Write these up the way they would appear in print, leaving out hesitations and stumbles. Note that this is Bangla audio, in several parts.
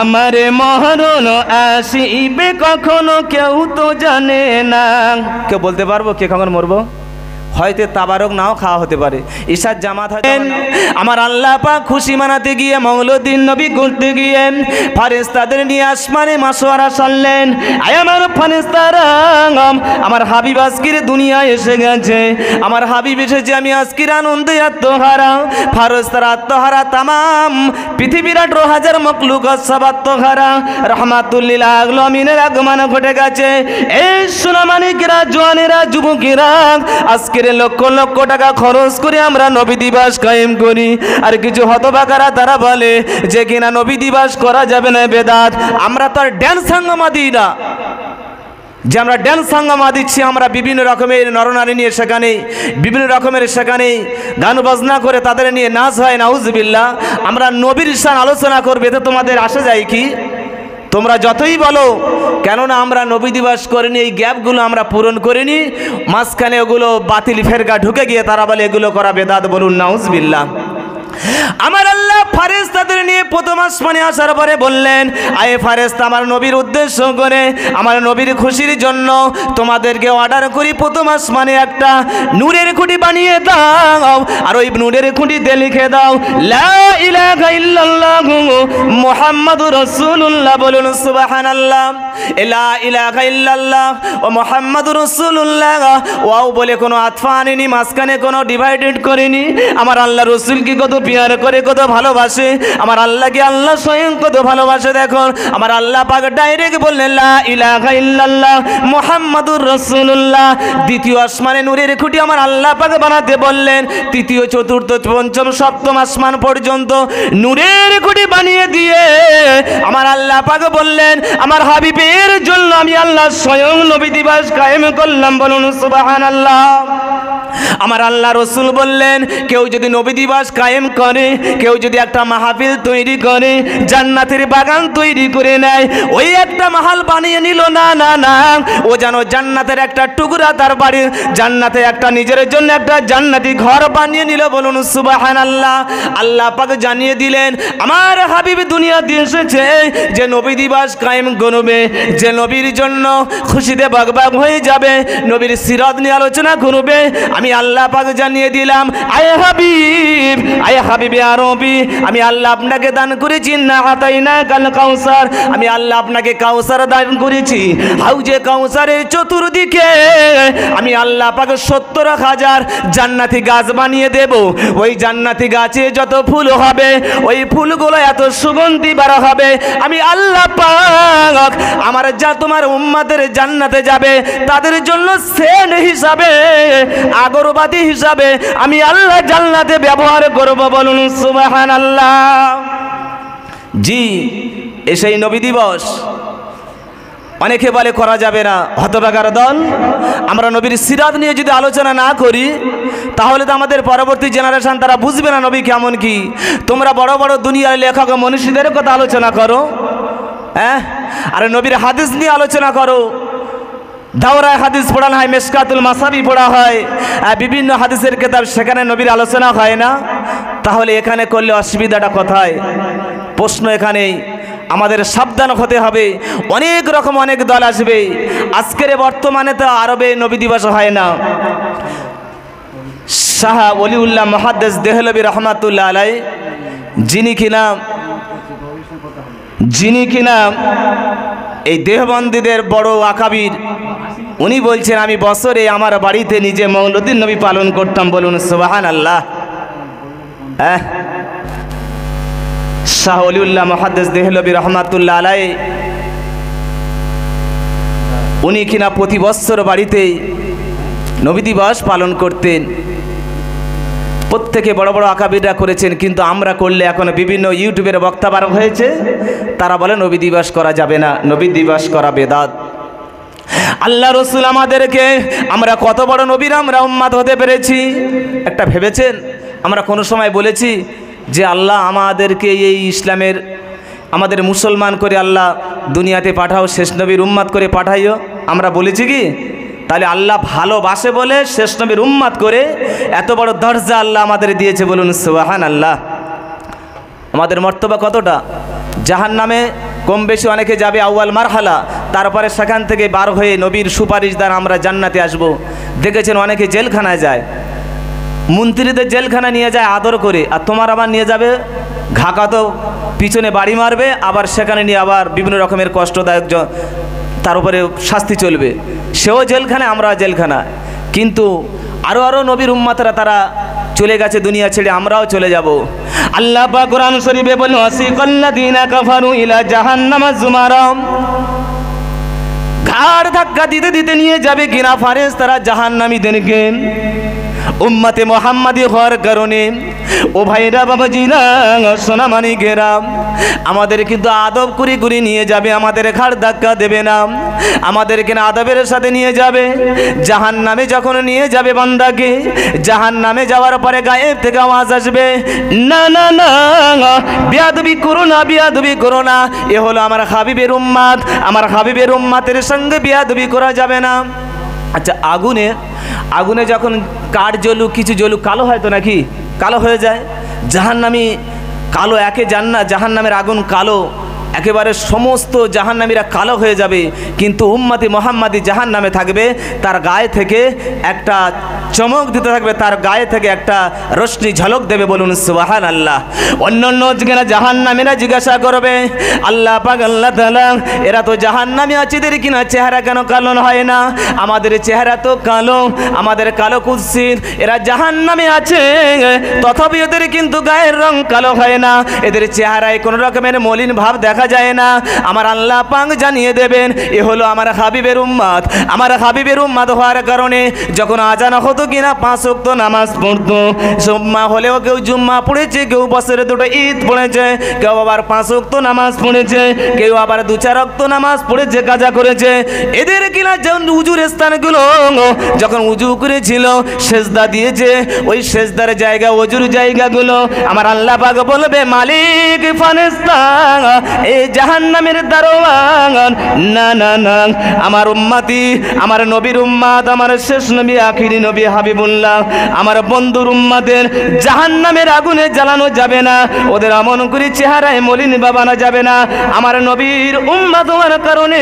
আমার মরণ আসিবে কখনো কেউ তো জানে না। কেউ বলতে পারবো কে কখন মরবো? হয়তো তাবারক নাও খাওয়া হতে পারে, ঈশার জামাত হয়তো। আমার আল্লাহ পাক খুশি মানাতে গিয়ে মৌলুদ্দিন নবী করতে গিয়ে ফারেস্তাদের নিয়ে আসমানে মাসওয়ারা সারলেন। আয় আমার ফারেস্তারা, আমার হাবিব আজকের দুনিয়ায় এসে গেছে, আমার হাবিব এসেছে, আমি আজকের আনন্দে আত্মহারা। ফারেস্তারা আত্মহারা, তামাম পৃথিবীর 18,000 মখলুকাত সব আত্মহারা। রহমাতুল লিল আলামিনের আগমন ঘটে গেছে। এই সোনামানিকেরা, জওয়ানেরা, যুবকেরা, আজকে লক্ষ লক্ষ টাকা খরচ করে আমরা নবী দিবস কায়েম করি। আর কিছু হতভাগারা তারা বলে যে কিনা নবী দিবস করা যাবে না, বেদাত। আমরা তো আর ড্যান্স হাঙ্গামা দিই না যে আমরা ড্যান্স হাঙ্গামা দিচ্ছি। আমরা বিভিন্ন রকমের নরনারী নিয়ে সেখানে বিভিন্ন রকমের সেখানে গান বাজনা করে তাদের নিয়ে নাচ হয়, নাউজুবিল্লাহ। আমরা নবীর শান আলোচনা করবে, তো তোমাদের আসে যায় কি? তোমরা যতই বলো, কেননা আমরা নবী দিবস করিনি, এই গ্যাপগুলো আমরা পূরণ করিনি। মাঝখানে ওগুলো বাতিল ফেরকা ঢুকে গিয়ে তারা বলে এগুলো করা বেদাত, বলুন নাউজুবিল্লাহ। আমার আল্লাহ ফারেস্তাদের নিয়ে প্রথম আসমানে আসার পরে বললেন, আয়ে ফারেস্তা, আমার নবীর উদ্দেশ্য করে, আমার নবীর খুশির জন্য তোমাদেরকে অর্ডার করি, প্রথম আসমানে একটা নূরের খুঁটি বানিয়ে দাও, আর ওই নূরের খুঁটিতে লিখে দাও লা ইলাহা ইল্লাল্লাহু মুহাম্মাদুর রাসূলুল্লাহ, বলুন সুবহানাল্লাহ। লা ইলাহা ইল্লাল্লাহ ও মুহাম্মাদুর রাসূলুল্লাহ, ওয়াও বলে কোনো আতফা আনেনি, মাঝখানে কোনো ডিভাইডেড করেনি। আমার আল্লাহ রসুল কি কত পিয়ার করে, কত ভালোবাসে। আমার আল্লাহকে আল্লাহ স্বয়ং কত ভালোবাসে। দেখুন, আমার আল্লাহ পাক ডাইরেক্ট বললেন লা ইলাহা ইল্লাল্লাহ মুহাম্মাদুর রাসূলুল্লাহ। দ্বিতীয় আসমানে নূরের খুঁটি আমার আল্লাহ পাক বানাতে বললেন। তৃতীয়, চতুর্থ, পঞ্চম, সপ্তম আসমান পর্যন্ত নূরের খুঁটি বানিয়ে দিয়ে আমার আল্লাহ পাক বললেন, আমার হাবিবের জন্য আমি আল্লাহ স্বয়ং নবী দিবস কায়েম করলাম, বলুন সুবহানাল্লাহ। আমার আল্লাহ রসুল বললেন, কেউ যদি নবী দিবস কায়েম করে, কেউ যদি একটা মাহফিল তৈরি করে, জান্নাতের বাগান তৈরি করে নেয়, ওই একটা মাহাল বানিয়ে নিল না, না না, ও যেন জান্নাতের একটা টুকরা তার বাড়ির জান্নাতে একটা নিজের জন্য একটা জান্নাতি ঘর বানিয়ে নিল, বলুন সুবহানাল্লাহ। আল্লাহ পাক জানিয়ে দিলেন, আমার হাবিব দুনিয়াতে এসেছে যে নবী দিবস কায়েম করবে, যে নবীর জন্য খুশিতে বাগবাগ হয়ে যাবে, নবীর সিরাত নিয়ে আলোচনা করবে। আমি আল্লাহ পাক জানিয়ে দিলাম, আয়ে হাবিব, আয়ে হাবিবে আরবি, আমি আল্লাহ আপনাকে দান করেছি না আতাইনা কাল কাউসার, আমি আল্লাহ আপনাকে কাউসার দান করেছি। হাউজে কাউসারের চতুর্দিকে আমি আল্লাহ পাক 70,000 জান্নাতি গাছ বানিয়ে দেব। ওই জান্নাতি গাছে যত ফুল হবে, ওই ফুলগুলো এত সুগন্ধি বার হবে, আমি আল্লাহ পাক আমার যা তোমার উম্মতের জান্নাতে যাবে তাদের জন্য সেন্ট হিসাবে, আগরবাতি হিসাবে আমি আল্লাহ জান্নাতে ব্যবহার করব, বলুন সুবহানাল্লাহ। জি, সেই নবী দিবস অনেকে বলে করা যাবে না, হতভাগার দল। আমরা নবীর সিরাত নিয়ে যদি আলোচনা না করি, তাহলে তো আমাদের পরবর্তী জেনারেশন তারা বুঝবে না নবী কেমন কি। তোমরা বড় বড় দুনিয়ার লেখক মনীষীদের কথা আলোচনা করো, হ্যাঁ, আর নবীর হাদিস নিয়ে আলোচনা করো। দাওরায় হাদিস পড়ানো হয়, মিশকাতুল মাসাবি পড়া হয়, বিভিন্ন হাদিসের কিতাব, সেখানে নবীর আলোচনা হয় না। তাহলে এখানে করলে অসুবিধাটা কোথায়? প্রশ্ন এখানেই। আমাদের সাবধান হতে হবে। অনেক রকম অনেক দল আসবে। আজকের বর্তমানে তো আরবে নবী দিবস হয় না। শাহ ওলিউল্লাহ মুহাদ্দিস দেহলভী রহমাতুল্লাহ আলাইহি, যিনি কিনা এই দেহবন্দীদের বড় আকাবির, উনি বলছেন, আমি বছরে আমার বাড়িতে নিজে মৌলুদ্দিন নবী পালন করতাম, বলুন সুবহানাল্লাহ। শাহ ওলিউল্লাহ মুহাদ্দিস দেহলভী রহমাতুল্লাহ আলাইহি, উনি কিনা প্রতি বছর বাড়িতে নবী দিবস পালন করতেন। প্রত্যেকে বড় বড় আকাবিররা করেছেন, কিন্তু আমরা করলে এখন বিভিন্ন ইউটিউবের বক্তা বার হয়েছে, তারা বলে নবী দিবস করা যাবে না, নবী দিবস করা বেদাত। আল্লাহ রসুল আমাদেরকে, আমরা কত বড় নবীর আমরা উম্মত হতে পেরেছি একটা ভেবেছেন? আমরা কোনো সময় বলেছি যে আল্লাহ আমাদেরকে এই ইসলামের, আমাদের মুসলমান করে আল্লাহ দুনিয়াতে পাঠাও, শেষ নবীর উম্মত করে পাঠাইও? আমরা বলেছি কি? তাহলে আল্লাহ ভালোবাসে বলে শেষ নবীর উম্মত করে এত বড় দরজা আল্লাহ আমাদের দিয়েছে, বলুন সুবহানাল্লাহ। আমাদের মর্তবা কতটা? জাহান্নামে কম বেশি অনেকে যাবে আউয়াল মারহালা, তারপরে সেখান থেকে বার হয়ে নবীর সুপারিশ দ্বারা আমরা জান্নাতে আসব। দেখেছেন অনেকে জেলখানায় যায়, মন্ত্রীদের জেলখানা নিয়ে যায় আদর করে, আর তোমার আবার নিয়ে যাবে ঘাকাতো পিছনে বাড়ি মারবে, আবার সেখানে নিয়ে আবার বিভিন্ন রকমের কষ্টদায়ক তার উপরে শাস্তি চলবে। সেও জেলখানা, আমরা জেলখানা। কিন্তু আরও নবীর উম্মতরা তারা চলে গেছে দুনিয়া ছেড়ে, আমরাও চলে যাব। আল্লাহ পাক কোরআন শরীফে বলেন ওয়াসিকাল্লাযীনা কাফারু ইলা জাহান্নামা যুমারা, ঘাড় ধাক্কা দিতে দিতে নিয়ে যাবে কিনা ফারেশতারা জাহান্নামীদেরকে উম্মতে মুহাম্মাদি হওয়ার কারণে। ও ভাইরা বাবাজিরা সোনামানিকেরা, আমাদের কিন্তু আদব করে করে নিয়ে যাবে, আমাদের ঘাড় ধাক্কা দেবে না, আমাদেরকে আদবের সাথে নিয়ে যাবে। জাহান্নামে যখন নিয়ে যাবে বান্দাকে, জাহান্নামে যাওয়ার পরে গায়েব থেকে আওয়াজ আসবে, না না না, বিয়াদবি করো না, বিয়াদবি করো না, এ হলো আমার হাবিবের উম্মত, আমার হাবিবের উম্মতের সঙ্গে বিয়াদবি করা যাবে না। আচ্ছা, আগুনে যখন কাঠ জ্বলুক কিছু জ্বলুক কালো হয় তো নাকি? কালো হয়ে যায়। জাহান্নামী কালো, একে জাহান্নামের আগুন কালো, একেবারে সমস্ত জাহান্নামীরা কালো হয়ে যাবে, কিন্তু উম্মতি মুহাম্মাদি জাহান্নামে থাকবে, তার গায়ে থেকে একটা চমক দিতে থাকবে, তার গায়ে থেকে একটা রশ্মি ঝলক দেবে। বলুন সুবহানাল্লাহ। অন্যান্য জাহান্নামীরা জিজ্ঞাসা করবে, আল্লাহ পাক আল্লাহ তাআলা, এরা তো জাহান্নামী আছে, এদের কিনা চেহারা কেন কালো হয় না? আমাদের চেহারা তো কালো, আমাদের কালো কুৎসিত, এরা জাহান্নামে আছে, তথাপি এদের কিন্তু গায়ের রং কালো হয় না, এদের চেহারায় কোনো রকমের মলিন ভাব দেখা যায় না। আমার আল্লাহ পাক জানিয়ে দেবেন, এ হলো আমার হাবিবের উম্মত। আমার হাবিবের উম্মত হওয়ার কারণে যখন আজান হতো কিনা 5 ওয়াক্ত নামাজ পড়তো, জুম্মা হলেও কেউ জুম্মা পড়েছে, কেউ বছরে 2টো ঈদ পড়েছে, কেউ আবার 5 ওয়াক্ত নামাজ পড়েছে, কেউ আবার 2-4 ওয়াক্ত নামাজ পড়েছে, কাজা করেছে। এদের কিনা যেমন উজুর স্থানগুলো যখন উজু করেছিল, সেজদা দিয়েছে, ওই সেজদার জায়গা, ওজুর জায়গাগুলো আমার আল্লাহ পাক বলবে, মালিক ফারেশতা এই জাহান্নামের দারোয়ান, না না না, আমার উম্মতি, আমার নবীর উম্মত, আমার শেষ নবী আখিরি নবী হাবিবুল্লাহ, আমার বন্ধুর উম্মতের জাহান্নামের আগুনে জ্বালানো যাবে না, ওদের আমন করে চেহারায় মলিন বানানো যাবে না। আমার নবীর উম্মত হওয়ার কারণে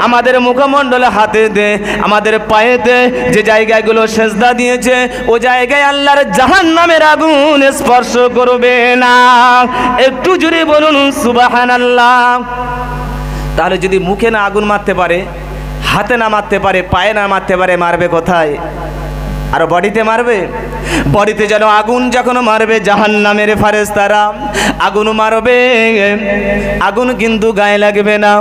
আমাদের মুখমণ্ডলে, হাতেতে, আমাদের পায়েতে যে জায়গাগুলো সেজদা দিয়েছে, ও জায়গায় আল্লাহর জাহান্নামের আগুন স্পর্শ করবে না। একটু জোরে বলুন সুবহানাল্লাহ। তাহলে যদি মুখে না আগুন মারতে পারে, হাতে না মারতে পারে, পায়ে না মারতে পারে, মারবে কোথায়? আর বডিতে মারবে। বডিতে যেন আগুন যখন মারবে জাহান্নামের ফারেশতারা, আগুন মারবে, আগুন কিন্তু গায়ে লাগবে না।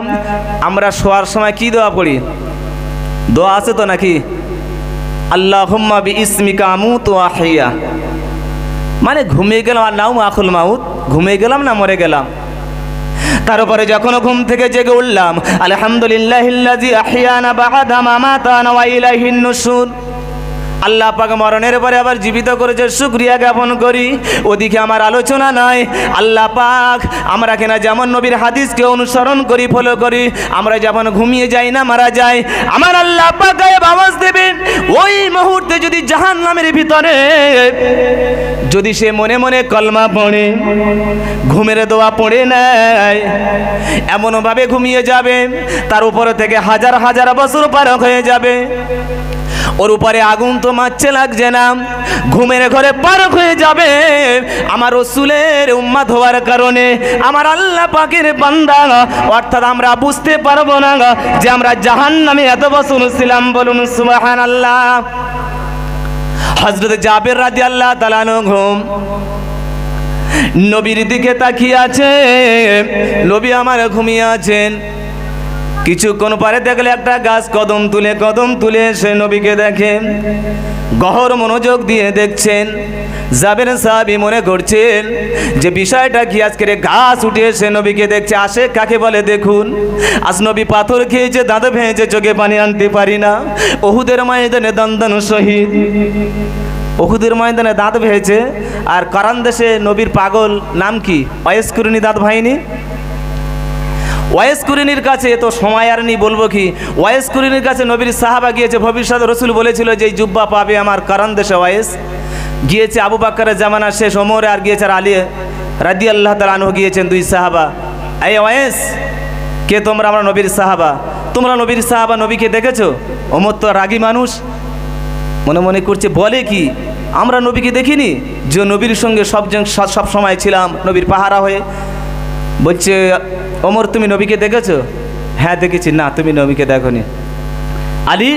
আমরা শোয়ার সময় কি দোয়া পড়ি? দোয়া আছে তো নাকি? আল্লাহুম্মা বিইসমিকা আমুতু ওয়া আহইয়া, মানে ঘুমিয়ে গেলাম, আর নাও আখুল মাউত, ঘুমিয়ে গেলাম না মরে গেলাম। তারপরে যখন ঘুম থেকে জেগে উঠলাম, আলহামদুলিল্লাহিল্লাযী আহইয়ানা বা'দা মা মাতানা ওয়া ইলাইহিন নুশুর, আল্লাহ পাক মরণের পরে আবার জীবিত করেছে, শুকরিয়া জ্ঞাপন করি। ওদিকে আমার আলোচনা নাই। আল্লাহ পাক আমরা কিনা যেমন নবীর হাদিসকে অনুসরণ করি, ফলো করি, আমরা যেমন ঘুমিয়ে যাই না, মারা যাই, আমার আল্লাহ পাক গায়েব আওয়াজ দেবেন। ওই মুহূর্তে যদি জাহান্নামের ভিতরে যদি সে মনে মনে কলমা পড়ে, ঘুমের দোয়া পড়ে নেয়, এমনভাবে ঘুমিয়ে যাবে, তার উপর থেকে হাজার হাজার বছর পার হয়ে যাবে, ওর উপরে আগুন তো মারছে লাগছে না, ঘুমের ঘরে পার হয়ে যাবে। আমার রাসূলের উম্মত হওয়ার কারণে আমার আল্লাহ পাকের বান্দা, অর্থাৎ আমরা বুঝতে পারবো না যে আমরা জাহান্নামে এত বছর ছিলাম। বলুন সুবহানাল্লাহ। হযরত জাবের রাদিয়াল্লাহু তাআলা আনহু নবীর দিকে তাকিয়ে আছে, নবী আমার ঘুমিয়ে আছেন। কিছুক্ষণ পরে দেখলে একটা গাছ কদম তুলে সে নবীকে দেখে, গহর মনোযোগ দিয়ে দেখছেন। জাবের সাহাবী মনে করছেন যে বিষয়টা কি, আজকের গাছ উঠে এসে নবীকে দেখছে, আসে কাকে বলে দেখুন। আজ নবী পাথর খেয়েছে, দাঁত ভেঙেছে, চোখে পানি আনতে পারি না। উহুদের ময়দানে দন্দন শহীদ, উহুদের ময়দানে দাঁত ভেঙেছে। আর কারান দেশে নবীর পাগল নাম কি? ওয়াইস কুরনি দাঁত ভাইনি। ওয়াইস কুরিনির কাছে তো সময় আর নেই, বলবো কি, ওয়াইস কুরিনির কাছে নবীর সাহাবা গিয়েছে। ভবিষ্যতে রসুল বলেছিল যে এই জুব্বা পাবে আমার কারণ দেশে। ওয়াইস গিয়েছে, আবু বকরের জামানা শেষ, ওমর আর গিয়েছে, আর আলী রাদিয়াল্লাহু তাআলা আনহু গিয়েছেন, দুই সাহাবা। এই ওয়েস, কে তোমরা? আমরা নবীর সাহাবা। তোমরা নবীর সাহাবা, নবীকে দেখেছো? ওমর তো রাগী মানুষ, মনে মনে করছে বলে কি আমরা নবীকে দেখিনি, যে নবীর সঙ্গে সব সময় ছিলাম নবীর পাহারা হয়ে। বলছে ওমর তুমি নবীকে দেখেছো? হ্যাঁ দেখেছি। না তুমি নবীকে দেখোনি। আলী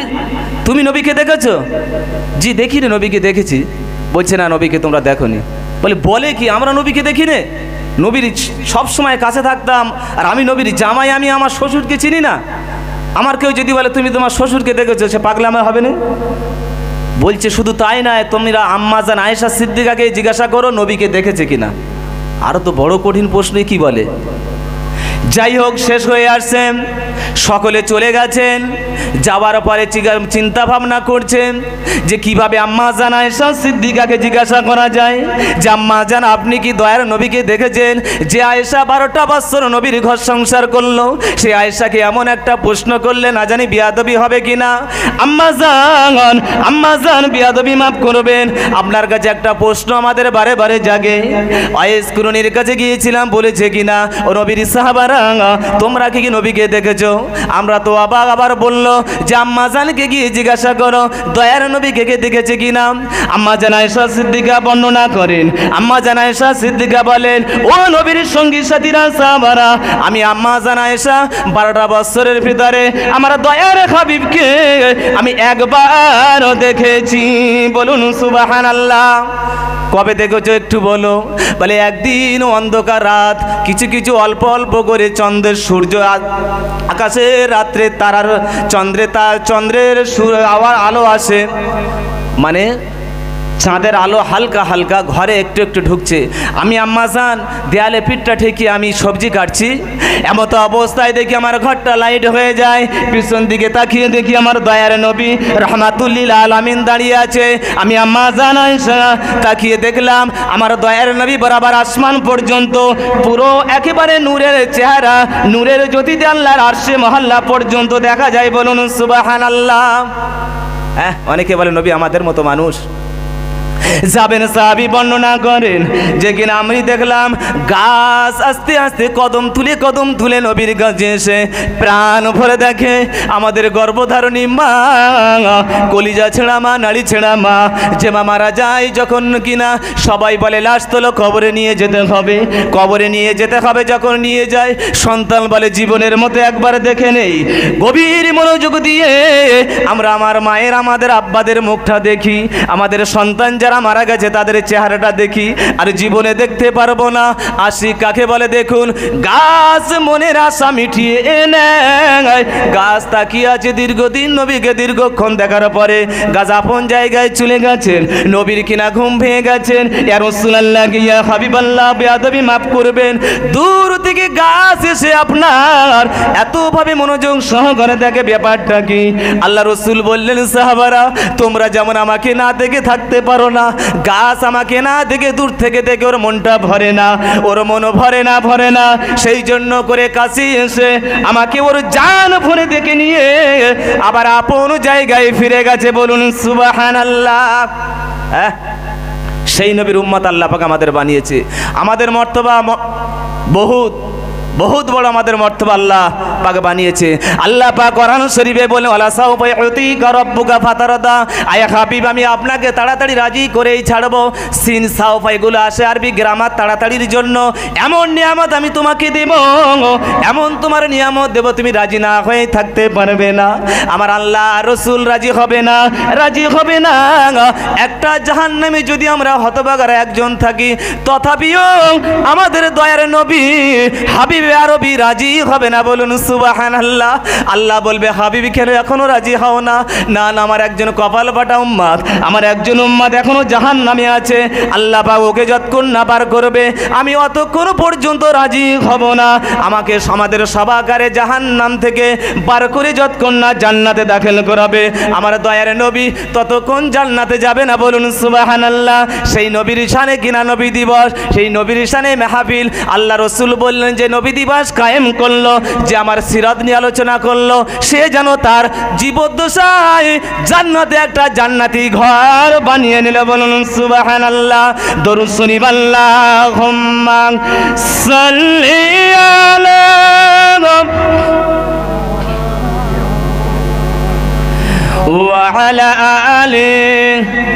তুমি নবীকে দেখেছো? জি দেখিনি, নবীকে দেখেছি। বলছে না নবীকে তোমরা দেখোনি। বলে কি আমরা নবীকে দেখি নে, নবীর সব সময় কাছে থাকতাম, আর আমি নবীর জামাই, আমি আমার শ্বশুরকে চিনি না? আমার কেউ যদি বলে তুমি তোমার শ্বশুরকে দেখেছো, সে পাগলামো হবে না? বলছে শুধু তাই নয়, তোমরা আম্মা জান আয়েশা সিদ্দিকাকে জিজ্ঞাসা করো নবীকে দেখেছে কিনা। আরও তো বড় কঠিন প্রশ্নই কি বলে। যাই হোক, শেষ হয়ে আসছেন, সকলে চলে গেছেন। যাওয়ার পরে চিন্তা ভাবনা করছেন যে কিভাবে আম্মা জান আয়েশা সিদ্দিকাকে জিজ্ঞাসা করা যায় যে আম্মা জান আপনি কি দয়ার নবীকে দেখেছেন? যে আয়েশা 12টা বছর নবীর ঘর সংসার করলো, সে আয়েশাকে এমন একটা প্রশ্ন করলে না জানি বিয়াদবি হবে কিনা। আম্মা জান বিয়াদবি মাফ করবেন, আপনার কাছে একটা প্রশ্ন আমাদের বারে বারে জাগে। ওয়াইস কুরনির কাছে গিয়েছিলাম, বলেছে কিনা ও নবীর সাহাবারা তোমরা কি নবীকে দেখেছো? আমরা তো আবার বললো যে আম্মা জানকে গিয়ে জিজ্ঞাসা করো দয়ার নবীকে দেখেছে কিনা। আম্মা জান আয়েশা সিদ্দিকা বর্ণনা করেন, আম্মা জান আয়েশা সিদ্দিকা বলেন ও নবীর সঙ্গী সাথীরা সাহাবারা, আমি আম্মা জান আয়েশা 12টা বছরের ভিতরে আমার দয়ার হাবিবকে আমি একবারও দেখেছি। বলুন সুবহানাল্লাহ। কবে দেখেছো একটু বলো? বলে একদিন অন্ধকার রাত, কিছু কিছু অল্প অল্প করে চন্দ্রের সূর্য আকাশে রাত্রে তারার চন্দ্রের আলো আসে, মানে চাঁদের আলো হালকা হালকা ঘরে একটু একটু ঢুকছে। আমি আম্মা জান দেয়ালে পিঠটা ঠেকিয়ে আমি সবজি কাটছি, এমতো অবস্থায় দেখি আমার ঘরটা লাইট হয়ে যায়। পিছন দিকে তাকিয়ে দেখি আমার দয়ার নবী রহমাতুল্লিল আলামিন দাঁড়িয়ে আছে। আমি আম্মা জান আয়েশা তাকিয়ে দেখলাম আমার দয়ার নবী বরাবর আসমান পর্যন্ত পুরো একেবারে নূরের চেহারা, নূরের জ্যোতিতে আল্লাহর আরশে মহল্লা পর্যন্ত দেখা যায়। বলুন সুবহানাল্লাহ। হ্যাঁ, অনেকে বলে নবী আমাদের মতো মানুষ। যাবেন সাহাবী বর্ণনা করেন যে কিনা আমি দেখলাম গাছ আস্তে আস্তে কদম তুলে নবীর কাছে এসে প্রাণ ভরে দেখে আমাদের গর্ভধারণী মা, কলিজা ছেঁড়া মা, নাড়ি ছেঁড়া মা, যে মা মারা যায় যখন কিনা সবাই বলে লাশ তোলো কবরে নিয়ে যেতে হবে, কবরে নিয়ে যেতে হবে। যখন নিয়ে যায় সন্তান বলে জীবনের মতো একবার দেখে নেই। গভীর মনোযোগ দিয়ে আমরা আমার মায়ের, আমাদের আব্বাদের মুখটা দেখি, আমাদের সন্তান যারা মারা গেছে তাদের চেহারাটা দেখি, আর জীবনে দেখতে পারবো না। আশিক কাকে বলে দেখুন, গাছ মনের আশা মিটিয়ে নেয়। গাছ তাকিয়ে আছে দীর্ঘদিন নবীকে, দীর্ঘক্ষণ দেখার পরে গাছ আপন জায়গায় চলে গেছেন। নবীর কিনা ঘুম ভেঙে গেছেন। ইয়া রাসূলুল্লাহ, ইয়া হাবিবাল্লাহ, বেয়াদবি মাফ করবেন। দূর থেকে গাছ এসে আপনার এতভাবে মনোযোগ সহকারে দেখে, ব্যাপারটা কি? আল্লাহ রসুল বললেন সাহাবারা তোমরা যেমন আমাকে না দেখে থাকতে পারো না, গাছ আমাকে না দেখে দূর থেকে দেখে ওর মনটা ভরে না, ওর মন ভরে না। সেই জন্য করে কাছে এসে আমাকে ওর জান ভরে দেখে নিয়ে আবার আপন জায়গায় ফিরে গেছে। বলুন সুবহানাল্লাহ। হ্যাঁ, সেই নবীর উম্মত আল্লাহ পাক আমাদের বানিয়েছে। আমাদের মর্তবা বহুত বড়, আমাদের মর্তবা আল্লাহ পাক বানিয়েছে। আল্লাহ পাক কোরআন শরীফে বলে ওয়ালা সাউফা ইউতিকা রাব্বুকা ফাতারদা, আয়া হাবিব আমি আপনাকে তাড়াতাড়ি রাজি করেই ছাড়বো। সিন সাউফা এগুলো আসে আরবি গ্রামার তাড়াতাড়ির জন্য। এমন নিয়ামত আমি তোমাকে দেব, এমন তোমার নিয়ামত দেব, তুমি রাজি না হয়ে থাকতে পারবে না। আমার আল্লাহ রসুল রাজি হবে না। একটা জাহান্নামে যদি আমরা হতভাগার একজন থাকি, তথাপিও আমাদের দয়ার নবী হাবিব আরবি রাজি হবে না। বলুন সুবহানাল্লাহ। আল্লাহ বলবে হাবিব কেন এখনো রাজি হও না? না, আমার একজন কপাল ফাটা উম্মত, আমার একজন উম্মত এখনো জাহান্নামে আছে। আল্লাহ পাক ওকে যতক্ষণ না পার করবে আমি অতক্ষণ পর্যন্ত রাজি হব না। আমাকে আমাদের সবাকারে জাহান্নাম থেকে পার করে যতক্ষণ না জান্নাতে দাখিল করাবে আমার দয়ার নবী, ততক্ষণ জান্নাতে যাবে না। বলুন সুবহানাল্লাহ। সেই নবীর শানে কিনা নবী দিবস, সেই নবীর শানে মাহফিল। আল্লাহ রসুল বললেন যে নবী নবী দিবস কায়েম করলো, যে আমার সিরাত নিয়ে আলোচনা করলো, সে যেন তার জীবদ্দশায় জান্নাতে একটা জান্নাতি ঘর বানিয়ে নিল। বলুন সুবহানাল্লাহ। দরুদ শরীফ আল্লাহুম্মা সাল্লি আলা ওয়া আলা আলিহি।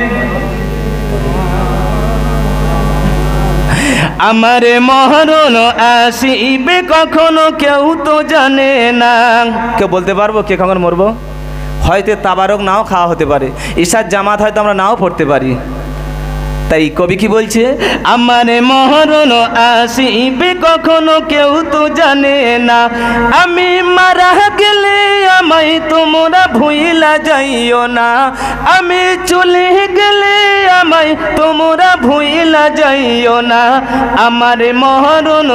আমার মরণ আসিবে কখনো কেউ তো জানে না। কেউ বলতে পারবো কে কখন মরবো? হয়তো তাবারক নাও খাওয়া হতে পারে, ঈশার জামাত হয়তো আমরা নাও পড়তে পারি। তাই কবি কি বলছে? আমার মরণ আসিবে কখনো কেউ তো জানে না, আমি মারা গেলে আমায় তোমরা ভুইলা যাইও না, আমি চলে গেলে আমায় তোমরা ভুইলা যাইও না। আমার মরণ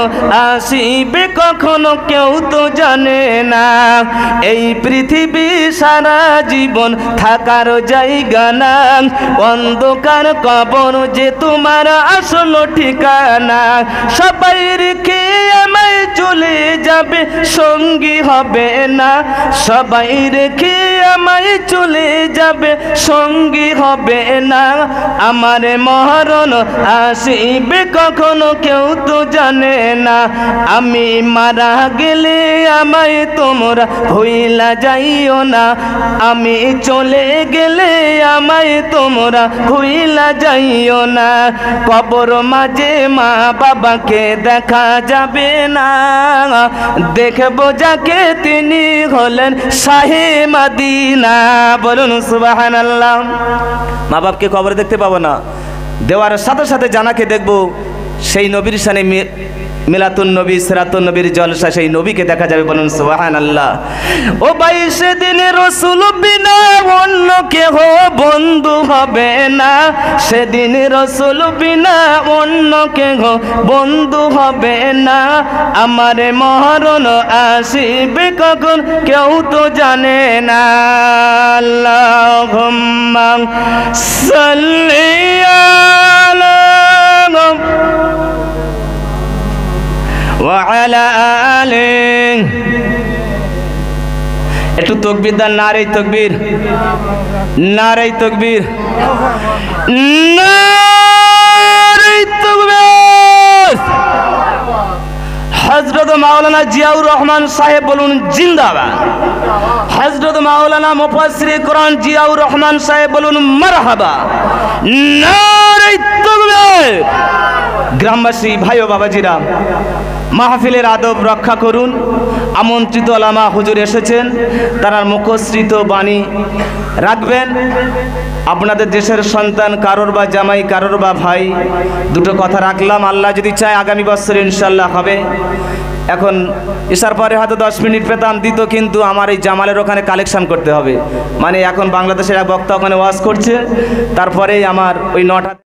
আসিবে কখনো কেউ তো জানে না, এই পৃথিবী সারা জীবন থাকার জায়গা না, অন্ধকার কবর যে তোমার আসল ঠিকানা। সবাই রেখে আমায় চলে যাবে, সঙ্গী হবে না, সবাই রেখে আমায় চলে যাবে, সঙ্গী হবে না। আমার মরণ আসিবে কখনো কেউ তো জানে না, আমি মারা গেলে আমায় তোমরা ভুইলা যাইও না, আমি চলে গেলে আমায় তোমরা ভুইলা যাইও না। কবর মাঝে মা বাবাকে দেখা যাবে না, দেখবো যাকে তিনি হলেন শাহে মদিনা। বলুন সুবহানাল্লাহ। মা বাপকে কবরে দেখতে পাবো না, দেওয়ার সাথে সাথে জানাকে দেখবো, সেই নবীর শানে মিলাতুন নবী সিরাতুন নবীর জলসা, সেই নবীকে দেখা যাবে। বলুন সুবহানাল্লাহ। ও ভাই সেদিন রাসূল বিনা অন্য কেহ বন্ধু হবে না, সেদিন রাসূল বিনা অন্য কেহ বন্ধু হবে না। আমার মরণ আসিবে কখন কেউ তো জানে না। আল্লাহুম্মা সাল্লি আলা ওয়া আলা আলিহি। একটু তাকবীর দান, নারে তাকবীর, নারে তাকবীর, নারে তাকবীর। হযরত মাওলানা জিয়াউর রহমান সাহেব বলুন জিন্দাবাদ। হযরত মাওলানা মুফাসসির কোরআন জিয়াউর রহমান সাহেব বলুন মারহাবা। নারে তাকবীর। গ্রামবাসী ভাই ও বাবাজিরা, মাহফিলের আদব রক্ষা করুন। আমন্ত্রিত আলামা হুজুর এসেছেন, তারা মুখশ্রিত বাণী রাখবেন। আপনাদের দেশের সন্তান, কারোর বা জামাই, কারোর বা ভাই, দুটো কথা রাখলাম। আল্লাহ যদি চায় আগামী বছর ইনশাল্লাহ হবে। এখন ইশার পরে হয়তো 10 মিনিট পেতাম দিত, কিন্তু আমার এই জামালের ওখানে কালেকশন করতে হবে। মানে এখন বাংলাদেশের এক বক্তা ওখানে ওয়াজ করছে, তারপরেই আমার ওই 9টা